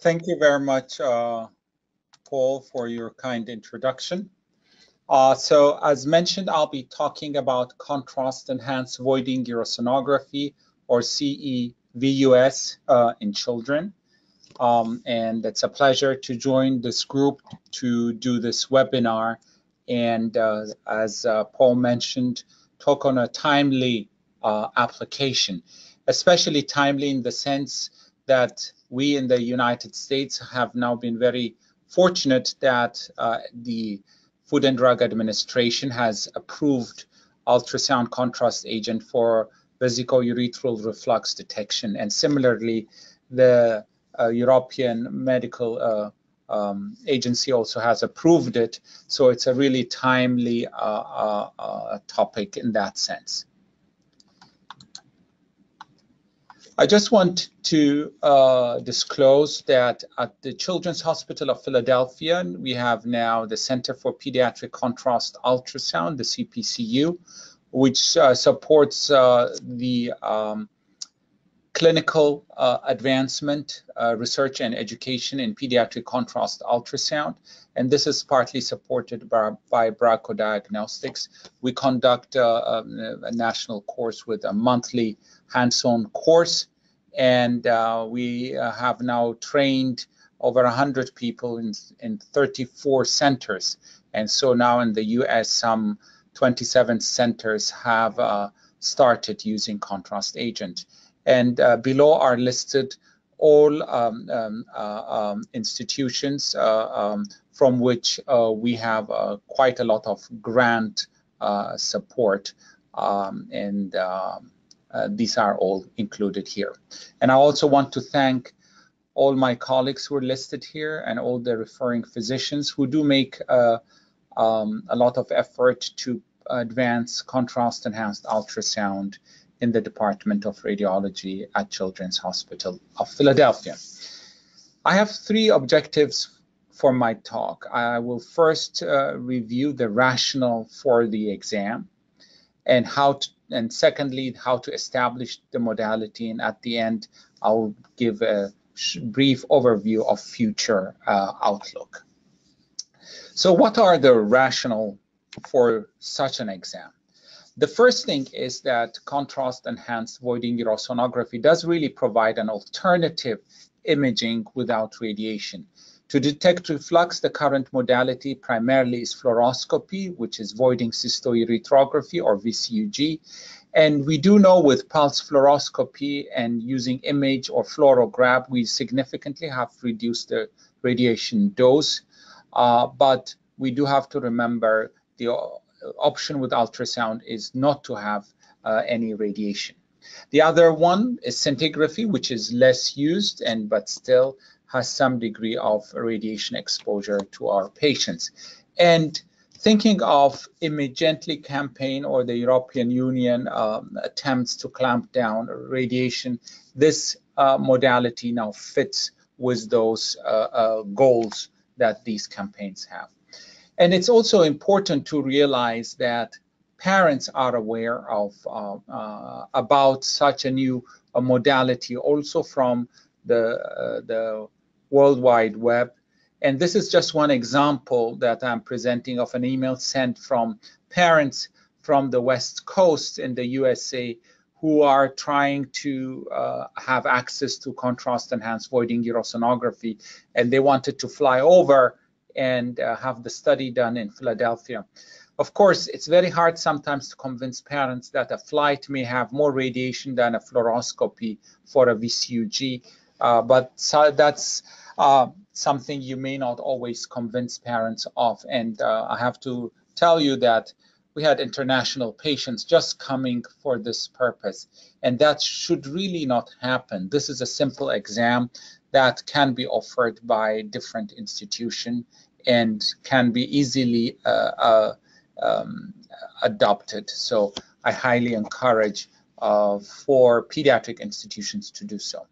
Thank you very much, Paul, for your kind introduction. So as mentioned, I'll be talking about contrast-enhanced voiding urosonography, or CEVUS, in children. And it's a pleasure to join this group to do this webinar. And as Paul mentioned, talk on a timely application, especially timely in the sense that we in the United States have now been very fortunate that the Food and Drug Administration has approved ultrasound contrast agent for vesicourethral reflux detection. And similarly, the European Medical Agency also has approved it. So it's a really timely topic in that sense. I just want to disclose that at the Children's Hospital of Philadelphia, we have now the Center for Pediatric Contrast Ultrasound, the CPCU, which supports the clinical advancement, research and education in pediatric contrast ultrasound. And this is partly supported by Bracco Diagnostics. We conduct a national course with a monthly hands-on course. And we have now trained over 100 people in 34 centers. And so now in the US, some 27 centers have started using contrast agent. And below are listed all institutions from which we have quite a lot of grant support, these are all included here. And I also want to thank all my colleagues who are listed here and all the referring physicians who do make a lot of effort to advance contrast-enhanced ultrasound in the Department of Radiology at Children's Hospital of Philadelphia. I have three objectives for my talk. I will first review the rationale for the exam, and secondly, how to establish the modality, and at the end, I'll give a brief overview of future outlook. So what are the rationale for such an exam? The first thing is that contrast-enhanced voiding urosonography does really provide an alternative imaging without radiation. To detect reflux, the current modality primarily is fluoroscopy, which is voiding cystourethropy, or VCUG. And we do know with pulse fluoroscopy and using image or fluorograph, we significantly have reduced the radiation dose. But we do have to remember the option with ultrasound is not to have any radiation. The other one is scintigraphy, which is less used but still has some degree of radiation exposure to our patients. And thinking of Image-Gently campaign or the European Union attempts to clamp down radiation, this modality now fits with those goals that these campaigns have. And it's also important to realize that parents are aware of about such a new modality also from the World Wide Web. And this is just one example that I'm presenting of an email sent from parents from the West Coast in the USA who are trying to have access to contrast-enhanced voiding urosonography, and they wanted to fly over and have the study done in Philadelphia. Of course, it's very hard sometimes to convince parents that a flight may have more radiation than a fluoroscopy for a VCUG, but that's something you may not always convince parents of. And I have to tell you that we had international patients just coming for this purpose, and that should really not happen. This is a simple exam that can be offered by different institutions and can be easily adopted. So I highly encourage for pediatric institutions to do so.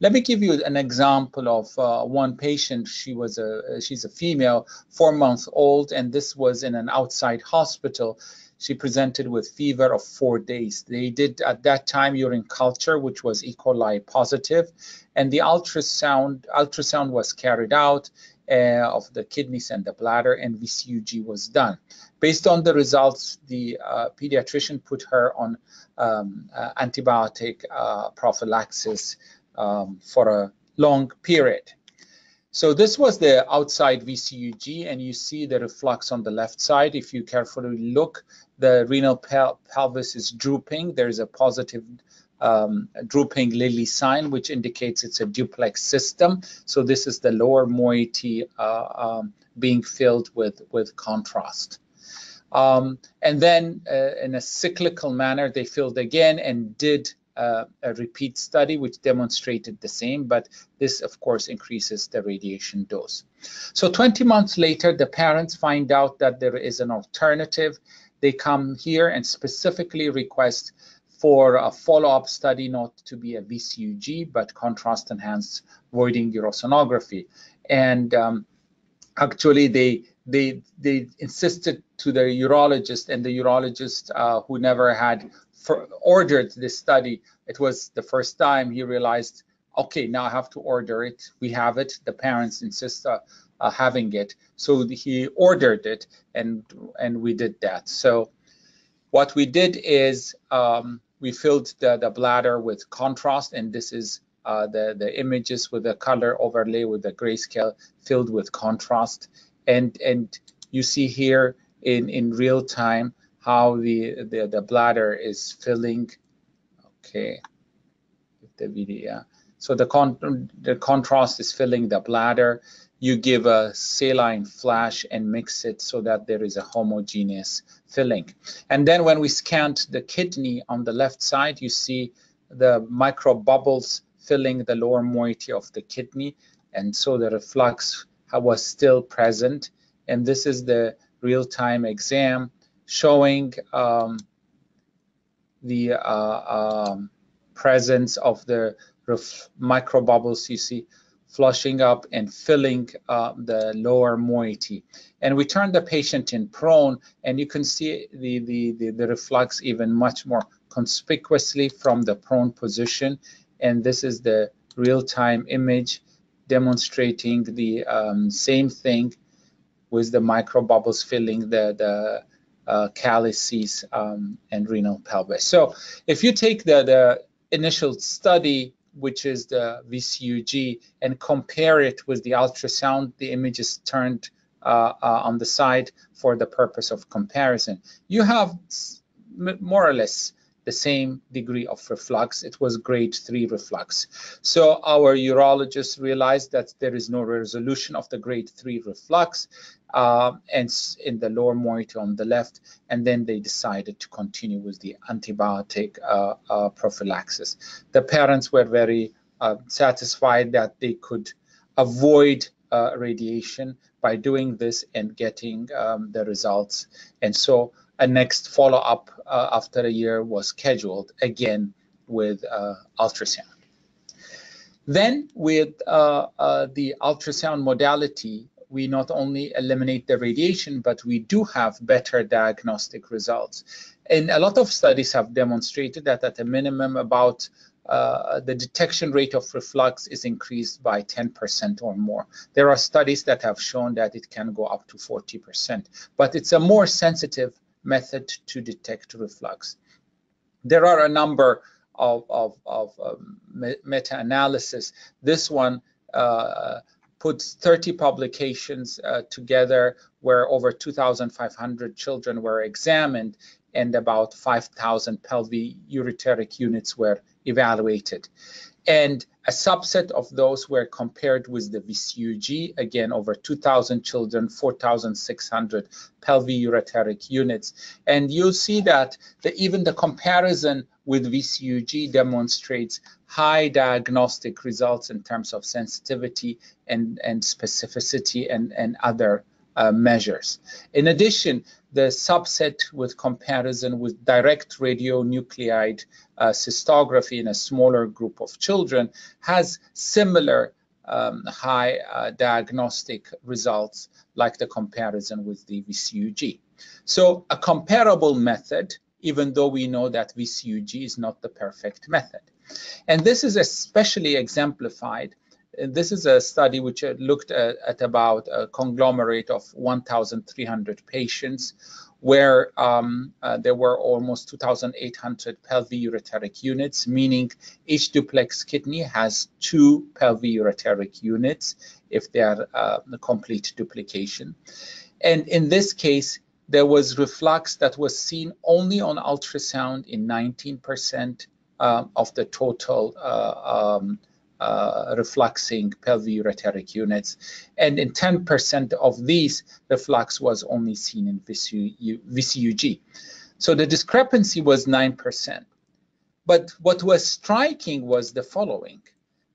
Let me give you an example of one patient. She's a female, 4 months old, and this was in an outside hospital. She presented with fever of 4 days. They did at that time urine culture, which was E. coli positive, and the ultrasound was carried out of the kidneys and the bladder, and VCUG was done. Based on the results, the pediatrician put her on antibiotic prophylaxis for a long period. So this was the outside VCUG, and you see the reflux on the left side. If you carefully look, the renal pelvis is drooping. There's a positive drooping lily sign, which indicates it's a duplex system. So this is the lower moiety being filled with contrast. And then in a cyclical manner, they filled again and did a repeat study which demonstrated the same, but this of course increases the radiation dose. So 20 months later, the parents find out that there is an alternative. They come here and specifically request for a follow-up study, not to be a VCUG, but contrast enhanced voiding urosonography. And actually they insisted to the urologist, and the urologist who never had ordered this study, it was the first time he realized, okay, now I have to order it. We have it. The parents insist having it. So he ordered it, and we did that. So what we did is we filled the bladder with contrast, and this is the images with the color overlay with the grayscale filled with contrast. And you see here in real time how the bladder is filling. Okay, the video. Yeah. So the contrast is filling the bladder. You give a saline flash and mix it so that there is a homogeneous filling. And then when we scanned the kidney on the left side, you see the micro bubbles filling the lower moiety of the kidney, and so the reflux was still present. And this is the real-time exam showing the presence of the microbubbles you see flushing up and filling the lower moiety. And we turn the patient in prone, and you can see the reflux even much more conspicuously from the prone position. And this is the real-time image demonstrating the same thing with the microbubbles filling the calyces and renal pelvis. So if you take the initial study, which is the VCUG, and compare it with the ultrasound, the image is turned on the side for the purpose of comparison. You have more or less the same degree of reflux. It was grade 3 reflux. So our urologist realized that there is no resolution of the grade 3 reflux and in the lower moiety on the left, and then they decided to continue with the antibiotic prophylaxis. The parents were very satisfied that they could avoid radiation by doing this and getting the results. And so a next follow-up after a year was scheduled again with ultrasound. Then with the ultrasound modality, we not only eliminate the radiation, but we do have better diagnostic results. And a lot of studies have demonstrated that at a minimum about the detection rate of reflux is increased by 10% or more. There are studies that have shown that it can go up to 40%, but it's a more sensitive method to detect reflux. There are a number of meta-analysis. This one puts 30 publications together where over 2,500 children were examined and about 5,000 pelvic units were evaluated. And a subset of those were compared with the VCUG, again, over 2,000 children, 4,600 pelvic units. And you'll see that even the comparison with VCUG demonstrates high diagnostic results in terms of sensitivity and specificity and other measures. In addition, the subset with comparison with direct radionuclide cystography in a smaller group of children has similar high diagnostic results like the comparison with the VCUG. So a comparable method, even though we know that VCUG is not the perfect method. And this is especially exemplified. This is a study which looked at about a conglomerate of 1,300 patients, where there were almost 2,800 pelvic units, meaning each duplex kidney has 2 pelvic units if they are a complete duplication. And in this case, there was reflux that was seen only on ultrasound in 19% of the total refluxing pelvic units, and in 10% of these, reflux was only seen in VCUG. So the discrepancy was 9%. But what was striking was the following,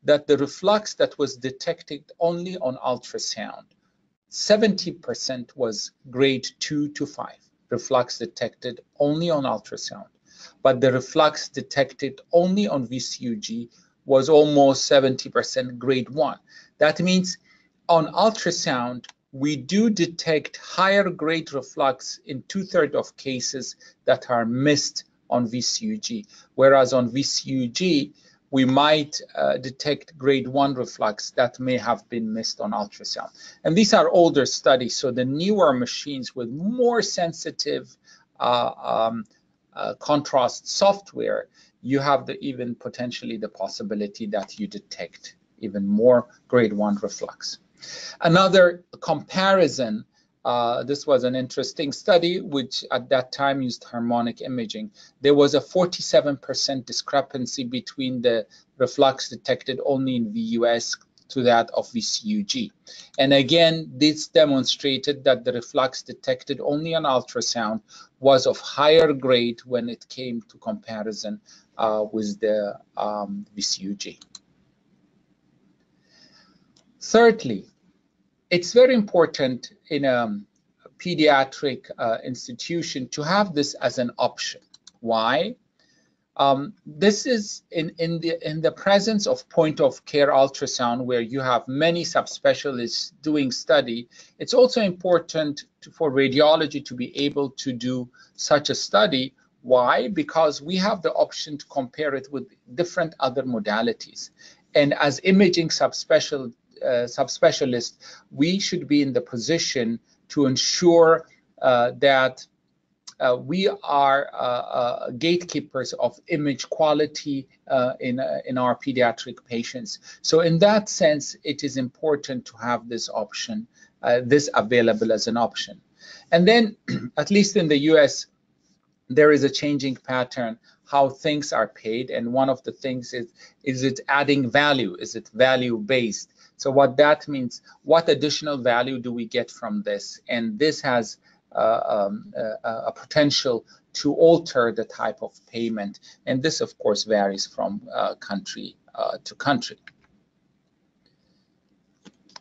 that the reflux that was detected only on ultrasound, 70% was grade 2 to 5, reflux detected only on ultrasound. But the reflux detected only on VCUG was almost 70% grade 1. That means on ultrasound, we do detect higher grade reflux in 2/3 of cases that are missed on VCUG, whereas on VCUG, we might detect grade 1 reflux that may have been missed on ultrasound. And these are older studies, so the newer machines with more sensitive contrast software, you have even potentially the possibility that you detect even more grade 1 reflux. Another comparison, this was an interesting study which at that time used harmonic imaging. There was a 47% discrepancy between the reflux detected only in VUS to that of VCUG. And again, this demonstrated that the reflux detected only on ultrasound was of higher grade when it came to comparison with the VCUG. Thirdly, it's very important in a pediatric institution to have this as an option. Why? This is in the presence of point of care ultrasound, where you have many subspecialists doing study. It's also important for radiology to be able to do such a study. Why? Because we have the option to compare it with different other modalities. And as imaging subspecialists, we should be in the position to ensure that we are gatekeepers of image quality in our pediatric patients. So in that sense, it is important to have this option, this available as an option. And then, at least in the US, there is a changing pattern how things are paid. And one of the things is it adding value? Is it value-based? So what that means, what additional value do we get from this? And this has a potential to alter the type of payment. And this, of course, varies from country to country.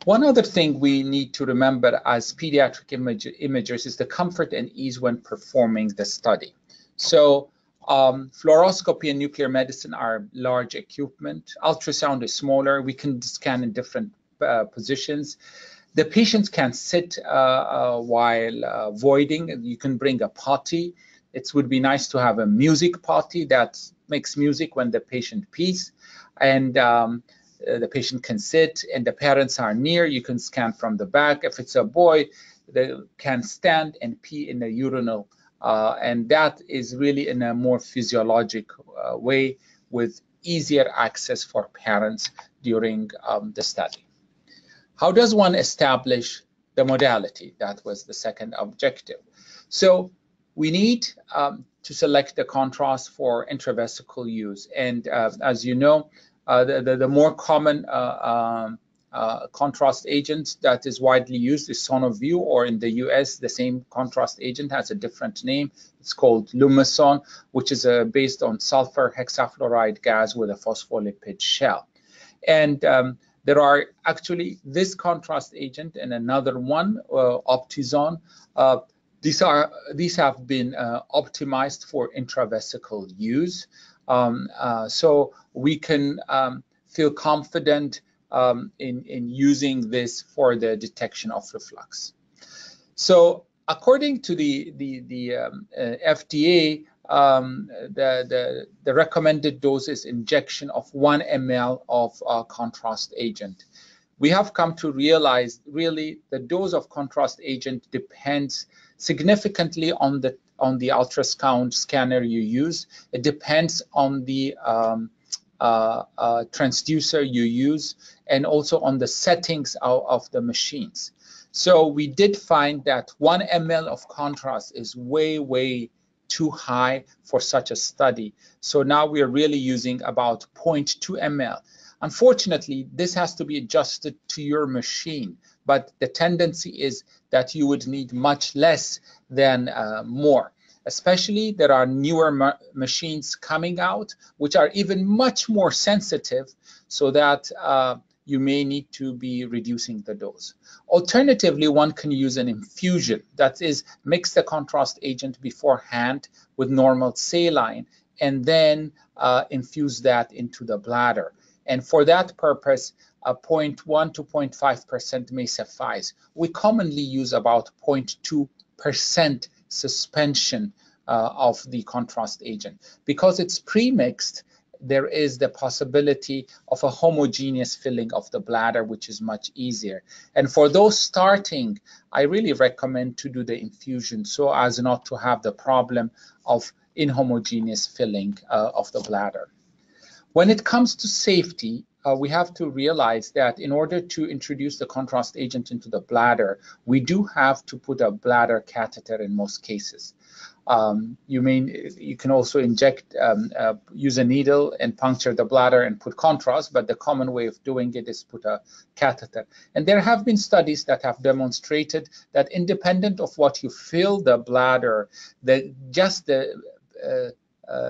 One other thing we need to remember as pediatric imagers is the comfort and ease when performing the study. So fluoroscopy and nuclear medicine are large equipment. Ultrasound is smaller. We can scan in different positions. The patients can sit while voiding. You can bring a potty. It would be nice to have a music potty that makes music when the patient pees. And the patient can sit and the parents are near. You can scan from the back. If it's a boy, they can stand and pee in a urinal. And that is really in a more physiologic way with easier access for parents during the study. How does one establish the modality? That was the second objective. So we need to select the contrast for intravesical use. And as you know, the more common contrast agent that is widely used is Sonoview, or in the US, the same contrast agent has a different name. It's called Lumason, which is based on sulfur hexafluoride gas with a phospholipid shell. And there are actually this contrast agent and another one, Optizone. These have been optimized for intravesical use. So we can feel confident in using this for the detection of reflux. So According to the FDA, the recommended dose is injection of 1 ml of contrast agent. We have come to realize really the dose of contrast agent depends significantly on the ultrasound scanner you use. It depends on the transducer you use, and also on the settings of the machines. So we did find that 1 ml of contrast is way too high for such a study. So now we are really using about 0.2 ml. Unfortunately, this has to be adjusted to your machine, but the tendency is that you would need much less than more. Especially there are newer machines coming out which are even much more sensitive, so that you may need to be reducing the dose. Alternatively, one can use an infusion, that is, mix the contrast agent beforehand with normal saline and then infuse that into the bladder. And for that purpose, 0.1 to 0.5% may suffice. We commonly use about 0.2% suspension of the contrast agent. Because it's pre-mixed, there is the possibility of a homogeneous filling of the bladder, which is much easier. And for those starting, I really recommend to do the infusion so as not to have the problem of inhomogeneous filling of the bladder. When it comes to safety, we have to realize that in order to introduce the contrast agent into the bladder, we do have to put a bladder catheter in most cases. You can also inject, use a needle and puncture the bladder and put contrast, but the common way of doing it is put a catheter. And there have been studies that have demonstrated that independent of what you fill the bladder, just the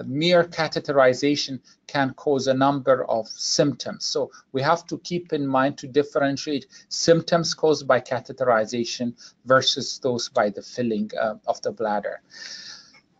mere catheterization can cause a number of symptoms. So we have to keep in mind to differentiate symptoms caused by catheterization versus those by the filling of the bladder.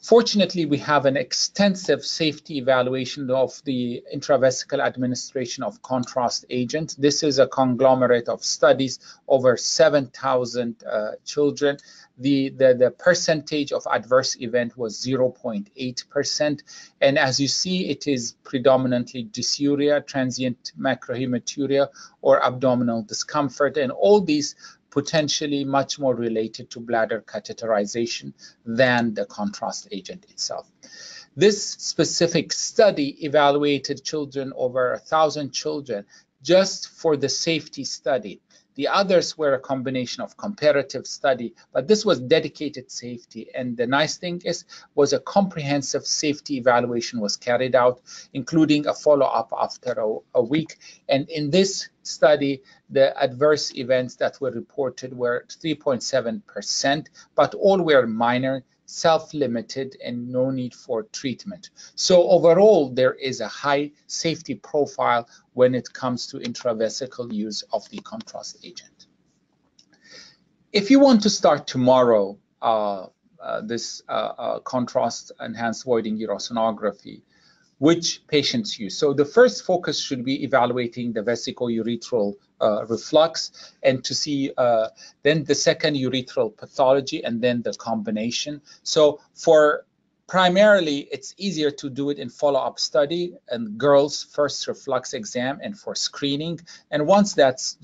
Fortunately, we have an extensive safety evaluation of the intravesical administration of contrast agents. This is a conglomerate of studies over 7,000 children. The percentage of adverse event was 0.8%. And as you see, it is predominantly dysuria, transient macrohematuria, or abdominal discomfort. And all these potentially much more related to bladder catheterization than the contrast agent itself. This specific study evaluated children, over 1,000 children, just for the safety study. The others were a combination of comparative study, but this was dedicated safety. And the nice thing was a comprehensive safety evaluation was carried out, including a follow-up after a week. And in this study, the adverse events that were reported were 3.7%, but all were minor, self-limited, and no need for treatment. So overall, there is a high safety profile when it comes to intravesical use of the contrast agent. If you want to start tomorrow this contrast enhanced voiding urosonography, which patients use? So the first focus should be evaluating the vesico-urethral reflux, and to see then the second urethral pathology, and then the combination. So for primarily, it's easier to do it in follow-up study and girls' first reflux exam and for screening. And once that's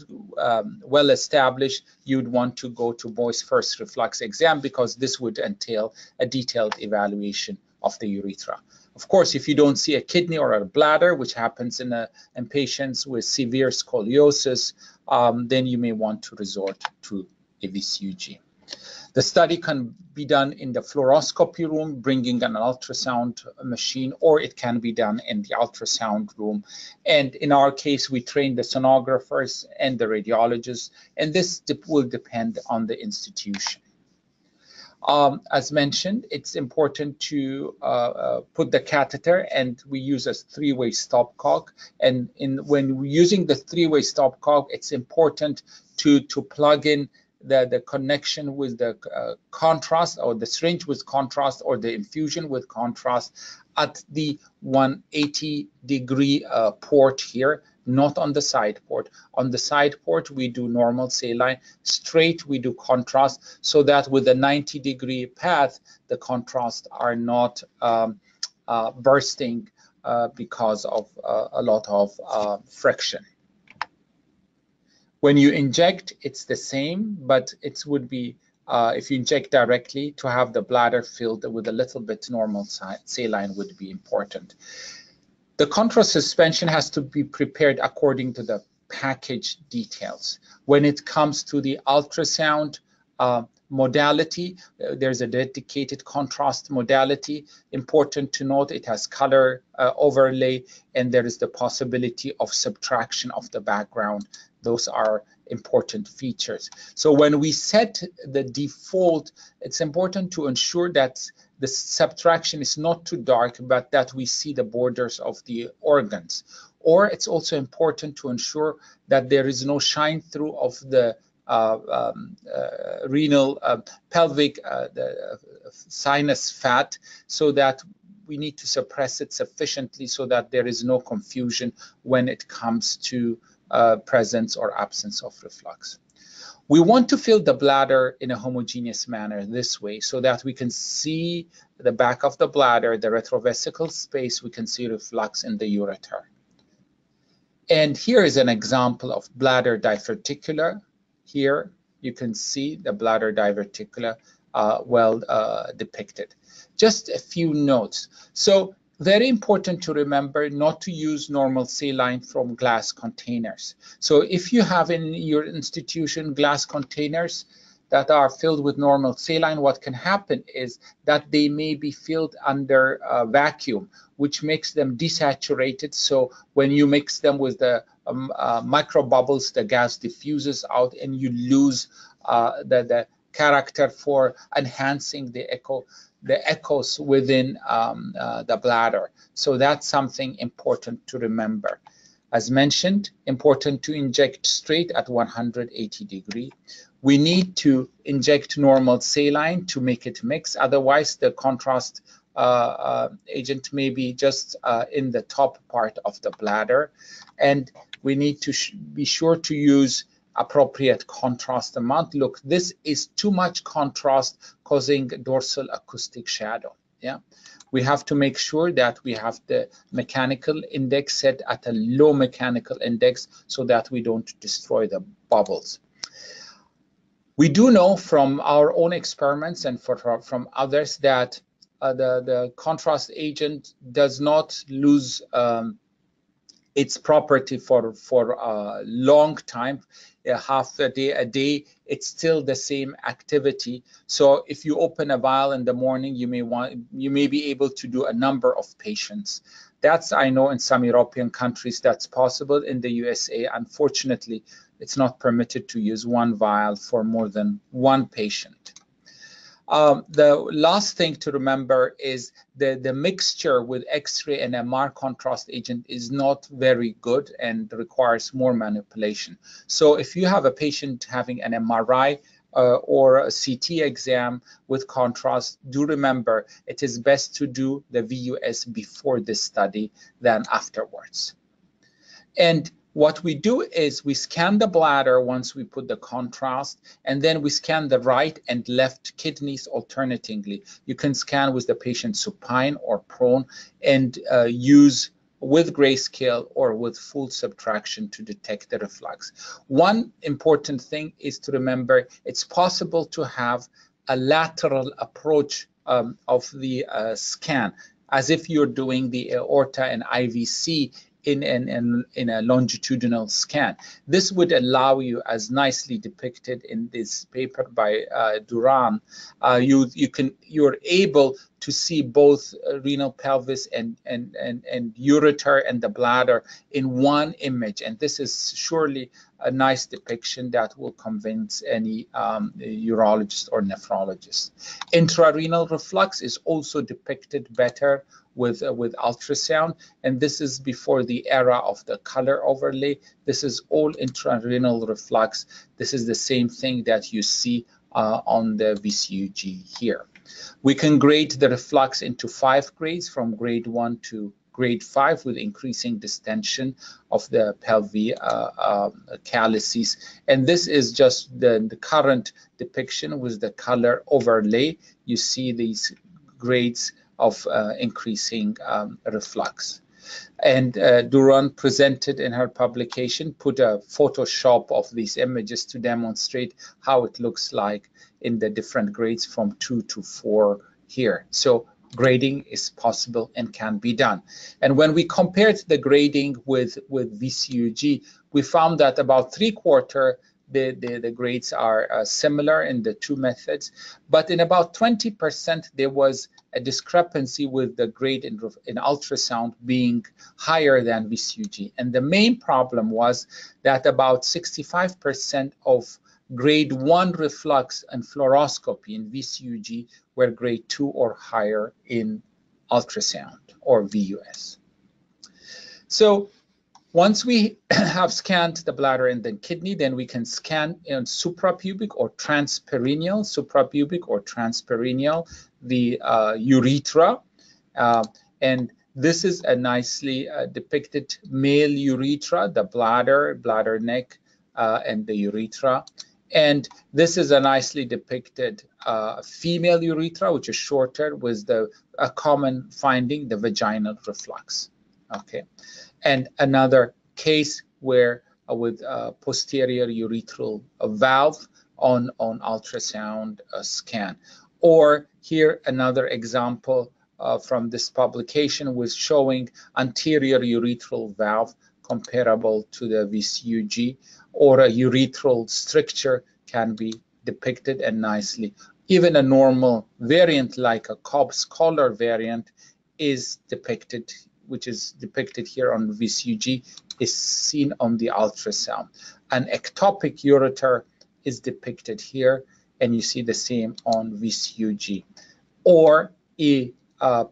well established, you'd want to go to boys' first reflux exam, because this would entail a detailed evaluation of the urethra. Of course, if you don't see a kidney or a bladder, which happens in patients with severe scoliosis, then you may want to resort to a VCUG. The study can be done in the fluoroscopy room, bringing an ultrasound machine, or it can be done in the ultrasound room. And in our case, we train the sonographers and the radiologists, and this will depend on the institution. As mentioned, it's important to put the catheter, and we use a three-way stopcock. And when we're using the three-way stopcock, it's important to plug in the connection with the contrast, or the syringe with contrast, or the infusion with contrast at the 180-degree port here. not on the side port. On the side port, we do normal saline. Straight, we do contrast, so that with a 90-degree path, the contrast are not bursting because of a lot of friction. When you inject, it's the same, but it would be, if you inject directly, to have the bladder filled with a little bit normal saline would be important. The contrast suspension has to be prepared according to the package details. When it comes to the ultrasound modality, there's a dedicated contrast modality. Important to note, it has color overlay, and there is the possibility of subtraction of the background. Those are important features. So when we set the default, it's important to ensure that the subtraction is not too dark, but that we see the borders of the organs. Or it's also important to ensure that there is no shine through of the renal pelvic the sinus fat, so that we need to suppress it sufficiently so that there is no confusion when it comes to presence or absence of reflux. We want to fill the bladder in a homogeneous manner this way, so that we can see the back of the bladder, the retrovesical space, we can see reflux in the urethra. And here is an example of bladder diverticula. Here you can see the bladder diverticula well depicted. Just a few notes. So very important to remember not to use normal saline from glass containers. So if you have in your institution glass containers that are filled with normal saline, what can happen is that they may be filled under vacuum, which makes them desaturated. So when you mix them with the micro bubbles, the gas diffuses out, and you lose the character for enhancing the echoes within the bladder. So that's something important to remember. As mentioned, important to inject straight at 180 degree. We need to inject normal saline to make it mix. Otherwise, the contrast agent may be just in the top part of the bladder. And we need to be sure to use appropriate contrast amount. Look, this is too much contrast, causing dorsal acoustic shadow. Yeah, we have to make sure that we have the mechanical index set at a low mechanical index so that we don't destroy the bubbles. We do know from our own experiments and from others that the contrast agent does not lose its property for a long time, half a day, it's still the same activity. So if you open a vial in the morning, you may be able to do a number of patients. That's, I know, in some European countries that's possible. In the USA, unfortunately, it's not permitted to use one vial for more than one patient. The last thing to remember is the mixture with X-ray and MR contrast agent is not very good and requires more manipulation. So if you have a patient having an MRI or a CT exam with contrast, do remember it is best to do the VUS before this study than afterwards. And what we do is we scan the bladder once we put the contrast, and then we scan the right and left kidneys alternatingly. You can scan with the patient supine or prone, and use with grayscale or with full subtraction to detect the reflux. One important thing is to remember it's possible to have a lateral approach of the scan, as if you're doing the aorta and IVC in a longitudinal scan. This would allow you, as nicely depicted in this paper by Duran, you're able to see both renal pelvis and ureter and the bladder in one image, and this is surely a nice depiction that will convince any urologist or nephrologist. Intrarenal reflux is also depicted better with ultrasound, and this is before the era of the color overlay. This is all intrarenal reflux. This is the same thing that you see on the VCUG here. We can grade the reflux into 5 grades, from grade 1 to grade 5 with increasing distension of the pelvic calyces. And this is just the current depiction with the color overlay. You see these grades of increasing reflux. And Duran presented in her publication, put a Photoshop of these images to demonstrate how it looks like in the different grades from 2 to 4 here. So grading is possible and can be done. And when we compared the grading with VCUG, we found that about 3/4 the grades are similar in the two methods, but in about 20% there was a discrepancy with the grade in ultrasound being higher than VCUG. And the main problem was that about 65% of grade 1 reflux and fluoroscopy in VCUG were grade 2 or higher in ultrasound or VUS. So once we have scanned the bladder and the kidney, then we can scan in suprapubic or transperineal, the urethra. And this is a nicely depicted male urethra, the bladder neck, and the urethra. And this is a nicely depicted female urethra, which is shorter, with a common finding, the vaginal reflux. Okay. And another case where with posterior urethral valve on ultrasound scan. Or here another example from this publication was showing anterior urethral valve comparable to the VCUG, or a urethral stricture can be depicted and nicely. Even a normal variant like a Cobb's collar variant is depicted, which is depicted here on VCUG, is seen on the ultrasound. An ectopic ureter is depicted here, and you see the same on VCUG. Or a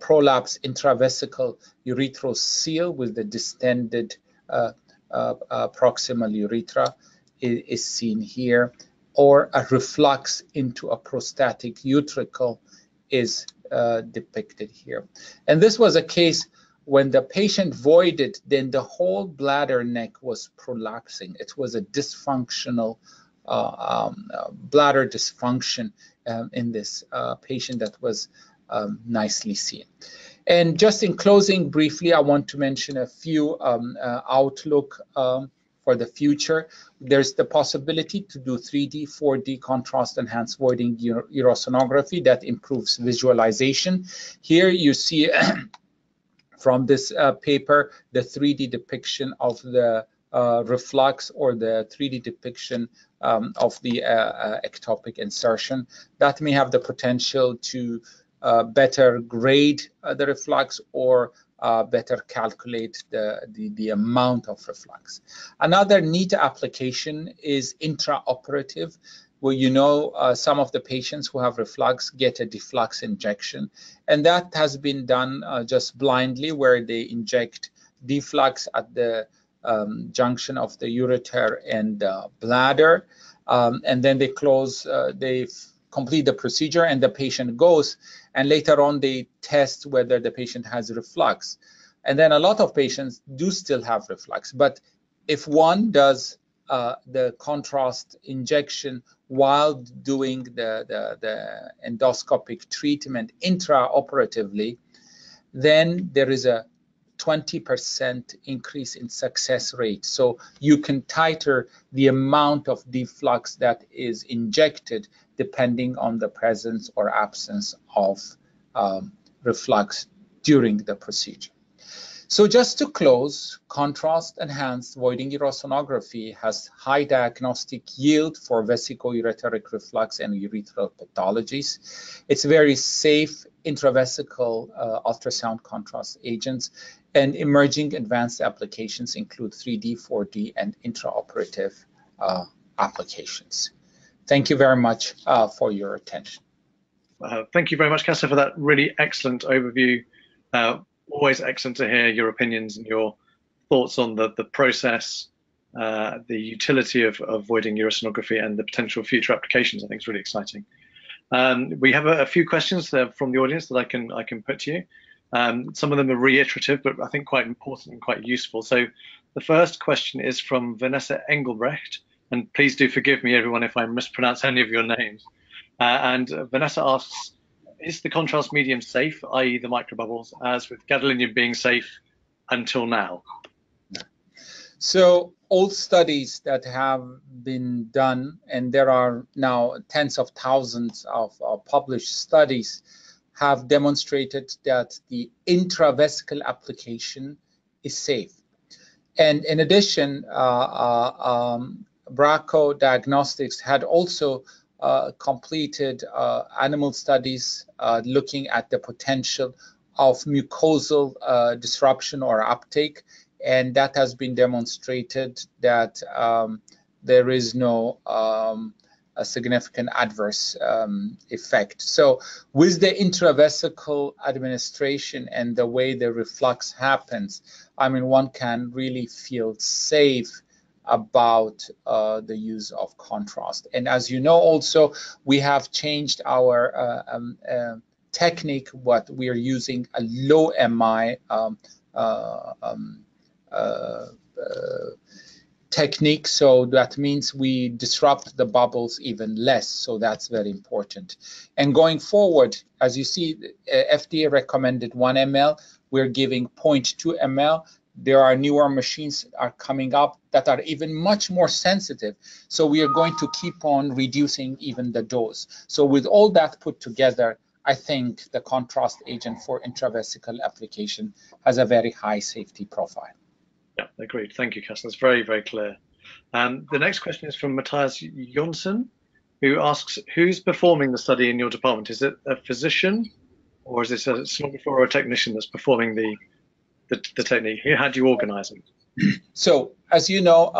prolapse intravesical urethral seal with the distended proximal urethra is seen here. Or a reflux into a prostatic utricle is depicted here. And this was a case when the patient voided, then the whole bladder neck was prolapsing. It was a dysfunctional bladder dysfunction in this patient that was nicely seen. And just in closing, briefly, I want to mention a few outlook for the future. There's the possibility to do 3D, 4D contrast enhanced voiding urosonography that improves visualization. Here you see from this paper, the 3D depiction of the reflux, or the 3D depiction of the ectopic insertion. That may have the potential to better grade the reflux, or better calculate the amount of reflux. Another neat application is intraoperative, where some of the patients who have reflux get a deflux injection, and that has been done just blindly, where they inject deflux at the junction of the ureter and bladder, and then they complete the procedure and the patient goes, and later on they test whether the patient has reflux. And then a lot of patients do still have reflux, but if one does the contrast injection while doing the endoscopic treatment intraoperatively, then there is a 20% increase in success rate. So you can titrate the amount of deflux that is injected depending on the presence or absence of reflux during the procedure. So just to close, contrast-enhanced voiding urosonography has high diagnostic yield for vesicoureteric reflux and urethral pathologies. It's very safe intravesical ultrasound contrast agents, and emerging advanced applications include 3D, 4D, and intraoperative applications. Thank you very much for your attention. Thank you very much, Kassa, for that really excellent overview. Always excellent to hear your opinions and your thoughts on the process, the utility of voiding urosonography, and the potential future applications. I think it's really exciting. We have a few questions from the audience that I can put to you. Some of them are reiterative, but I think quite important and quite useful. So the first question is from Vanessa Engelbrecht, and please do forgive me, everyone, if I mispronounce any of your names. And Vanessa asks, is the contrast medium safe, i.e. the microbubbles, as with gadolinium being safe until now? So all studies that have been done, and there are now tens of thousands of published studies, have demonstrated that the intravesical application is safe. And in addition, Bracco Diagnostics had also completed animal studies looking at the potential of mucosal disruption or uptake, and that has been demonstrated that there is no a significant adverse effect. So with the intravesical administration and the way the reflux happens, I mean, one can really feel safe about the use of contrast. And as you know, also, we have changed our technique. What we are using a low MI technique, so that means we disrupt the bubbles even less, so that's very important. And going forward, as you see, FDA recommended 1 ml, we're giving 0.2 ml. There are newer machines are coming up that are even much more sensitive, so we are going to keep on reducing even the dose. So with all that put together, I think the contrast agent for intravesical application has a very high safety profile. Yeah, agreed. Thank you, Kassa. That's very, very clear. The next question is from Matthias Jonsson, who asks, who's performing the study in your department? Is it a physician, or is it a sonographer or a technician that's performing the technique? How do you organize it? So, as you know,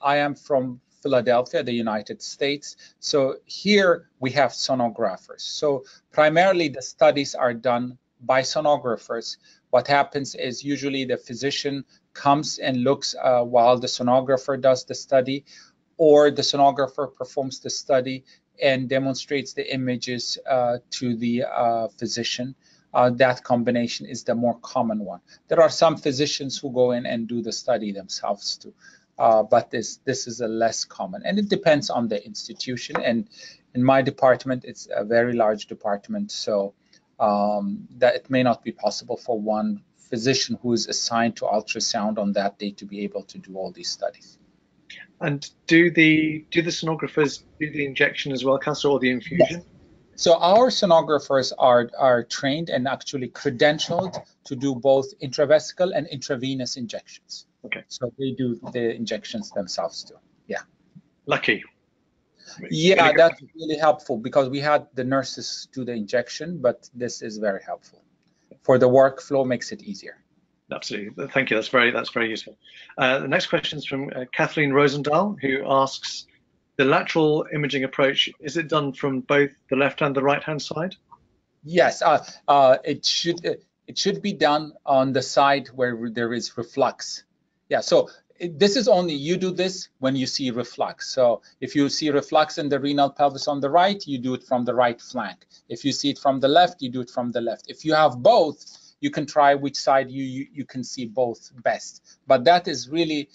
I am from Philadelphia, the United States. So here we have sonographers. So primarily the studies are done by sonographers. What happens is usually the physician comes and looks while the sonographer does the study, or the sonographer performs the study and demonstrates the images to the physician. That combination is the more common one. There are some physicians who go in and do the study themselves too, but this is a less common, and it depends on the institution. And in my department, it's a very large department, so that it may not be possible for one physician who is assigned to ultrasound on that day to be able to do all these studies. And do the sonographers do the injection as well, Kassa, or the infusion? Yes. So our sonographers are trained and actually credentialed to do both intravesical and intravenous injections. Okay. So they do the injections themselves too. Yeah. Lucky. Yeah, that's really helpful because we had the nurses do the injection, but this is very helpful. For the workflow, makes it easier. Absolutely. Thank you. That's very useful. The next question is from Kathleen Rosendahl, who asks, the lateral imaging approach, is it done from both the left and the right hand side? Yes, it should be done on the side where there is reflux. Yeah, so this is only, you do this when you see reflux. So if you see reflux in the renal pelvis on the right, you do it from the right flank. If you see it from the left, you do it from the left. If you have both, you can try which side you can see both best. But that is really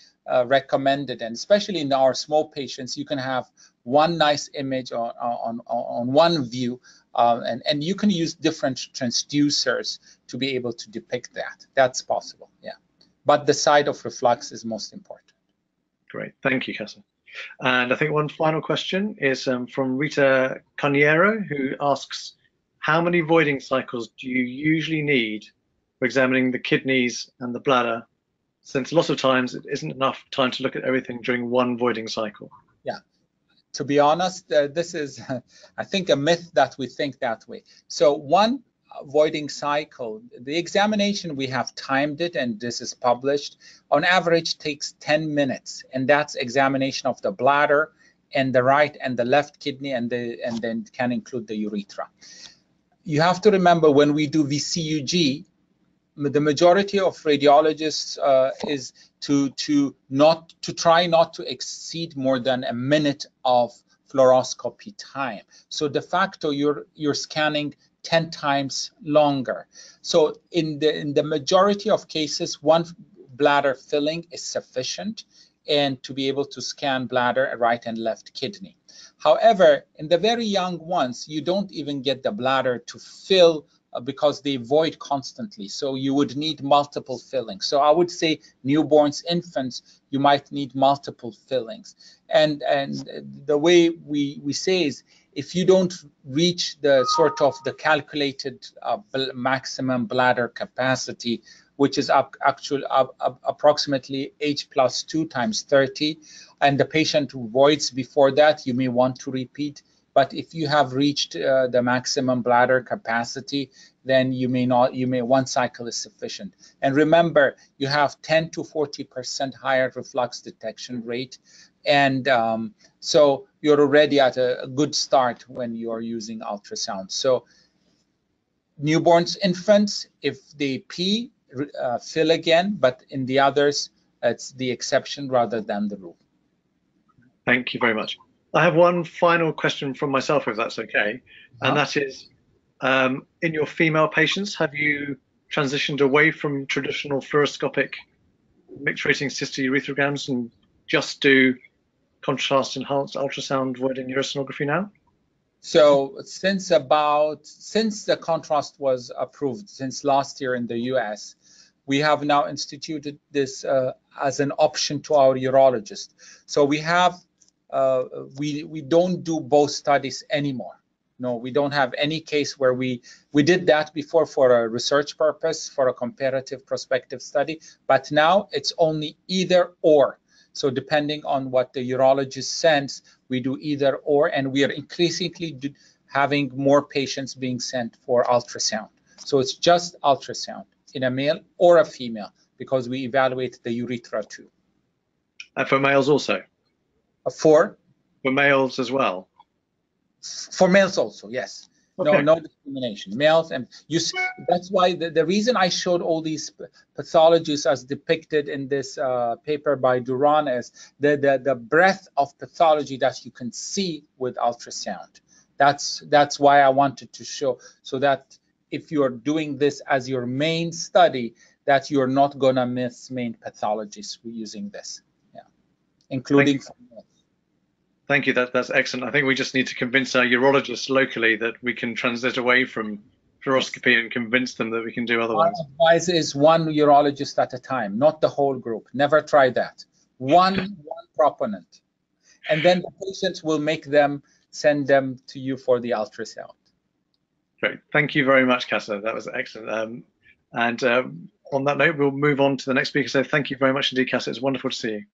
recommended, and especially in our small patients, you can have one nice image on one view, and you can use different transducers to be able to depict that. That's possible, yeah. But the side of reflux is most important. Great, thank you, Kassa. And I think one final question is from Rita Carniero, who asks, how many voiding cycles do you usually need for examining the kidneys and the bladder, since a lot of times it isn't enough time to look at everything during one voiding cycle? Yeah, to be honest, this is, I think, a myth that we think that way. So one voiding cycle, the examination, we have timed it, and this is published, on average takes 10 minutes, and that's examination of the bladder and the right and the left kidney, and then can include the urethra. You have to remember, when we do VCUG, the majority of radiologists is to try not to exceed more than a minute of fluoroscopy time. So de facto, you're scanning 10 times longer. So in the majority of cases, one bladder filling is sufficient and to be able to scan bladder, right and left kidney. However, in the very young ones, you don't even get the bladder to fill because they void constantly. So you would need multiple fillings. So I would say newborns, infants, you might need multiple fillings. And the way we say is, if you don't reach the sort of the calculated maximum bladder capacity, which is approximately H+2 times 30, and the patient voids before that, you may want to repeat. But if you have reached the maximum bladder capacity, then you may not, one cycle is sufficient. And remember, you have 10 to 40% higher reflux detection rate. And so you're already at a good start when you're using ultrasound. So newborns, infants, if they pee, fill again, but in the others, it's the exception rather than the rule. Thank you very much. I have one final question from myself, if that's okay, and that is, in your female patients, have you transitioned away from traditional fluoroscopic mixed rating cystourethograms and just do contrast enhanced ultrasound voiding urosonography now? So since the contrast was approved since last year in the US, we have now instituted this as an option to our urologist. So we have we don't do both studies anymore. No, we don't have any case where we did that before for a research purpose, for a comparative prospective study, but now it's only either or. So depending on what the urologist sends, we do either or, and we are increasingly having more patients being sent for ultrasound. So it's just ultrasound in a male or a female, because we evaluate the urethra too. And for males also? For males as well? For males also, yes. Okay. No discrimination. Males, and that's why the reason I showed all these pathologies as depicted in this paper by Duran is the breadth of pathology that you can see with ultrasound. That's why I wanted to show, so that if you're doing this as your main study, that you're not gonna miss main pathologies using this, including. Thank you. That's excellent. I think we just need to convince our urologists locally that we can transit away from fluoroscopy and convince them that we can do otherwise. My advice is one urologist at a time, not the whole group. Never try that. One proponent, and then the patients will send them to you for the ultrasound. Great. Thank you very much, Kassa. That was excellent. And on that note, we'll move on to the next speaker. So thank you very much indeed, Kassa. It's wonderful to see you.